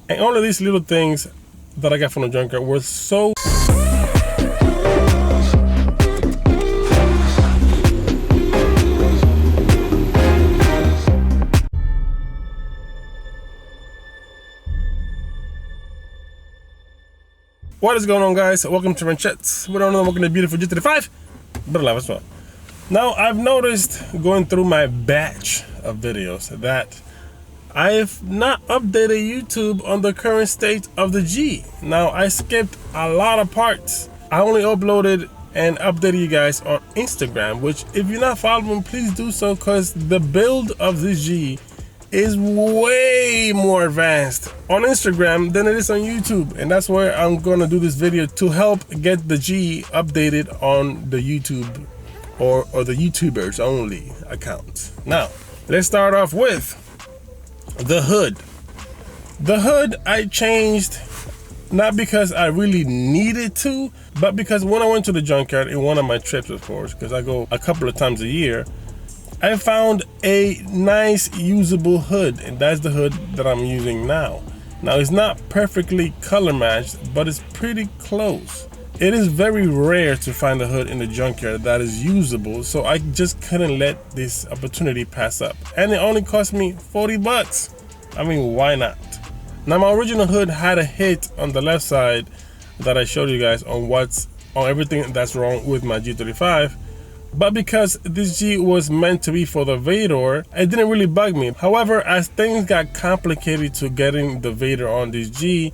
And all of these little things that I got from the junkyard were so What is going on, guys? Welcome to Wrenchettes. We're on the beautiful G35, but alive as well. Now, I've noticed going through my batch of videos that I've not updated YouTube on the current state of the G. Now, I skipped a lot of parts. I only uploaded and updated you guys on Instagram, which if you're not following, please do so, because the build of this G is way more advanced on Instagram than it is on YouTube, and that's where I'm gonna do this video to help get the G updated on the YouTube or the YouTubers only account. Now, let's start off with the hood. The hood I changed not because I really needed to, but because when I went to the junkyard in one of my trips, of course, because I go a couple of times a year, I found a nice usable hood, and that's the hood that I'm using now. Now, it's not perfectly color matched, but it's pretty close. It is very rare to find a hood in the junkyard that is usable, so I just couldn't let this opportunity pass up. And it only cost me 40 bucks. I mean, why not? Now, my original hood had a hit on the left side that I showed you guys on everything that's wrong with my G35. But because this G was meant to be for the Vader, it didn't really bug me. However, as things got complicated to getting the Vader on this G,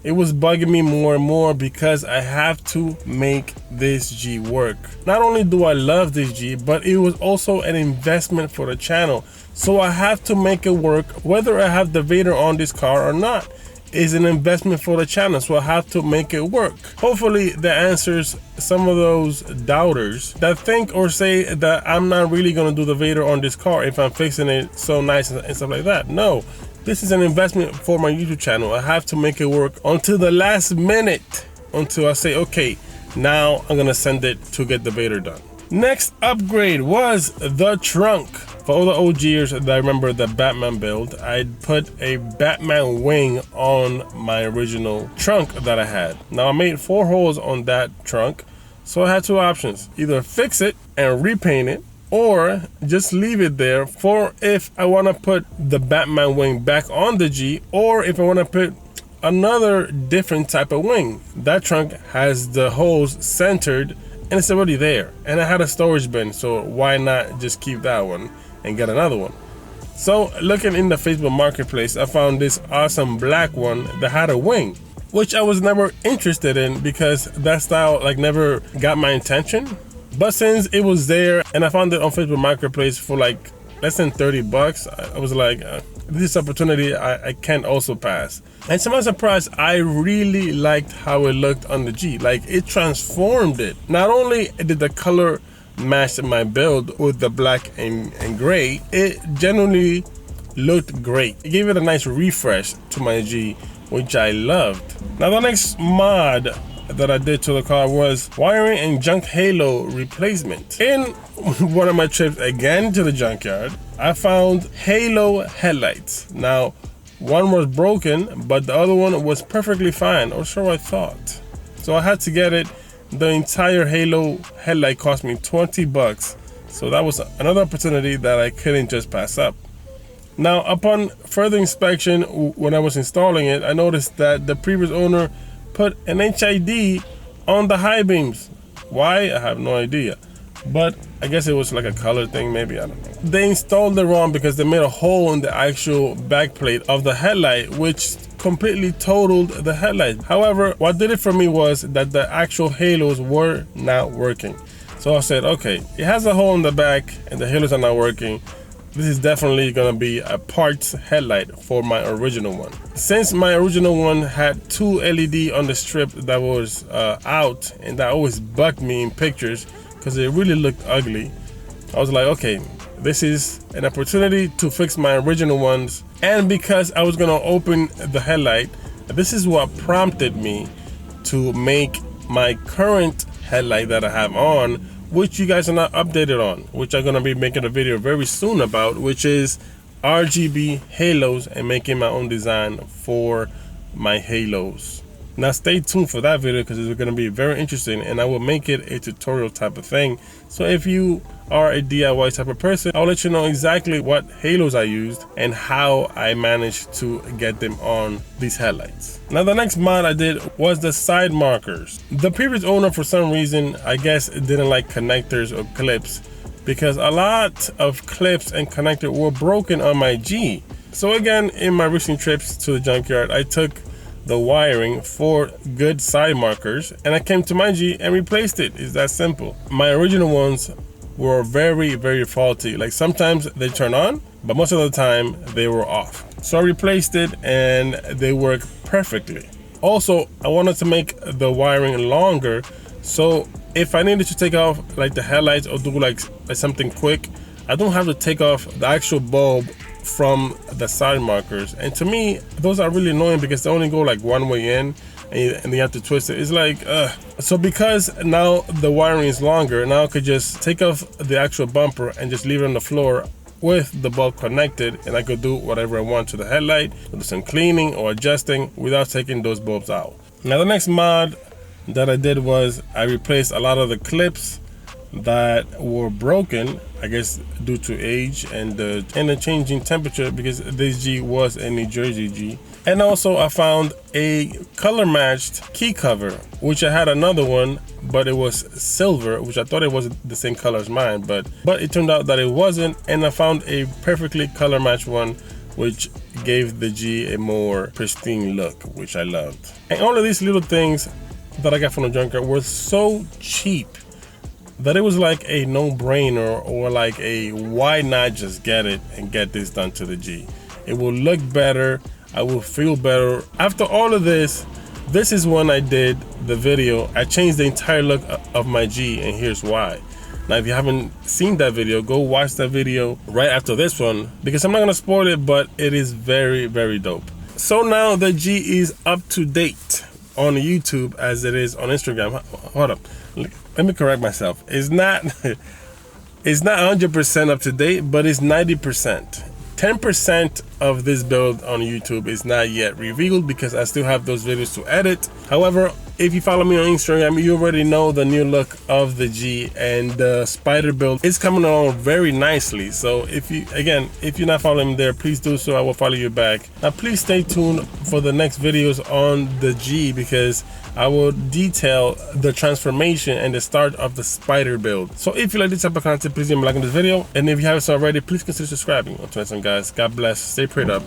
it was bugging me more and more because I have to make this G work. Not only do I love this G, but it was also an investment for the channel. So I have to make it work whether I have the Vader on this car or not. Is an investment for the channel, so I have to make it work. Hopefully that answers some of those doubters that think or say that I'm not really gonna do the Vader on this car if I'm fixing it so nice and stuff like that. No, this is an investment for my YouTube channel. I have to make it work until the last minute, until I say, okay, now I'm gonna send it to get the Vader done. Next upgrade was the trunk. For all the OGers that remember the Batman build, I put a Batman wing on my original trunk that I had. Now, I made 4 holes on that trunk, so I had 2 options. Either fix it and repaint it, or just leave it there for if I want to put the Batman wing back on the G, or if I want to put another different type of wing. That trunk has the holes centered and it's already there, and I had a storage bin, so why not just keep that one and get another one? So looking in the Facebook marketplace, I found this awesome black one that had a wing, which I was never interested in because that style never got my attention. But since it was there and I found it on Facebook marketplace for like less than 30 bucks, I was like, this opportunity I can't also pass. And to my surprise, I really liked how it looked on the G. Like, it transformed it. Not only did the color match my build with the black and gray, it generally looked great. It gave it a nice refresh to my G, which I loved. Now, the next mod that I did to the car was wiring and junk halo replacement. In one of my trips again to the junkyard, I found halo headlights. Now, one was broken, but the other one was perfectly fine, or so I thought. So I had to get it. The entire halo headlight cost me 20 bucks. So that was another opportunity that I couldn't just pass up. Now, upon further inspection, when I was installing it, I noticed that the previous owner put an HID on the high beams. Why? I have no idea. But I guess it was like a color thing, maybe, I don't know. They installed it wrong because they made a hole in the actual backplate of the headlight, which completely totaled the headlight. However, what did it for me was that the actual halos were not working. So I said, okay, it has a hole in the back and the halos are not working. This is definitely gonna be a parts headlight for my original one. Since my original one had 2 LED on the strip that was out, and that always bugged me in pictures because it really looked ugly, I was like, okay, this is an opportunity to fix my original ones. And because I was gonna open the headlight, this is what prompted me to make my current headlight that I have on, which you guys are not updated on, which I'm gonna be making a video very soon about, which is RGB halos and making my own design for my halos. Now stay tuned for that video because it's going to be very interesting, and I will make it a tutorial type of thing. So if you are a DIY type of person, I'll let you know exactly what halos I used and how I managed to get them on these headlights. Now the next mod I did was the side markers. The previous owner, for some reason, I guess didn't like connectors or clips, because a lot of clips and connector were broken on my G. So again, in my recent trips to the junkyard, I took the wiring for good side markers and I came to my G and replaced it. It's that simple. My original ones were very, very faulty. Like sometimes they turn on, but most of the time they were off. So I replaced it and they work perfectly. Also, I wanted to make the wiring longer, so if I needed to take off like the headlights or do like something quick, I don't have to take off the actual bulb from the side markers. And to me, those are really annoying because they only go like one way in and you have to twist it. It's like, so because now the wiring is longer, now I could just take off the actual bumper and just leave it on the floor with the bulb connected, and I could do whatever I want to the headlight, do some cleaning or adjusting without taking those bulbs out. Now the next mod that I did was I replaced a lot of the clips that were broken, I guess due to age and the changing temperature, because this G was a New Jersey G. And also I found a color matched key cover, which I had another one, but it was silver, which I thought it was the same color as mine, but it turned out that it wasn't. And I found a perfectly color matched one, which gave the G a more pristine look, which I loved. And all of these little things that I got from the junkyard were so cheap that it was like a no-brainer, or like a why not just get it and get this done to the G. It will look better, I will feel better. After all of this, this is when I did the video. I changed the entire look of my G, and here's why. Now if you haven't seen that video, go watch that video right after this one, because I'm not gonna spoil it, but it is very, very dope. So now the G is up to date on YouTube as it is on Instagram. Hold up, let me correct myself. It's not 100% up to date, but it's 90%. 10% of this build on YouTube is not yet revealed because I still have those videos to edit. However, if you follow me on Instagram, you already know the new look of the G, and the spider build is coming along very nicely. So if you're not following me there, please do so. I will follow you back. Now please stay tuned for the next videos on the G, because I will detail the transformation and the start of the spider build. So if you like this type of content, please leave a like on this video, and if you haven't already, please consider subscribing. Until next time guys, God bless, stay prayed up.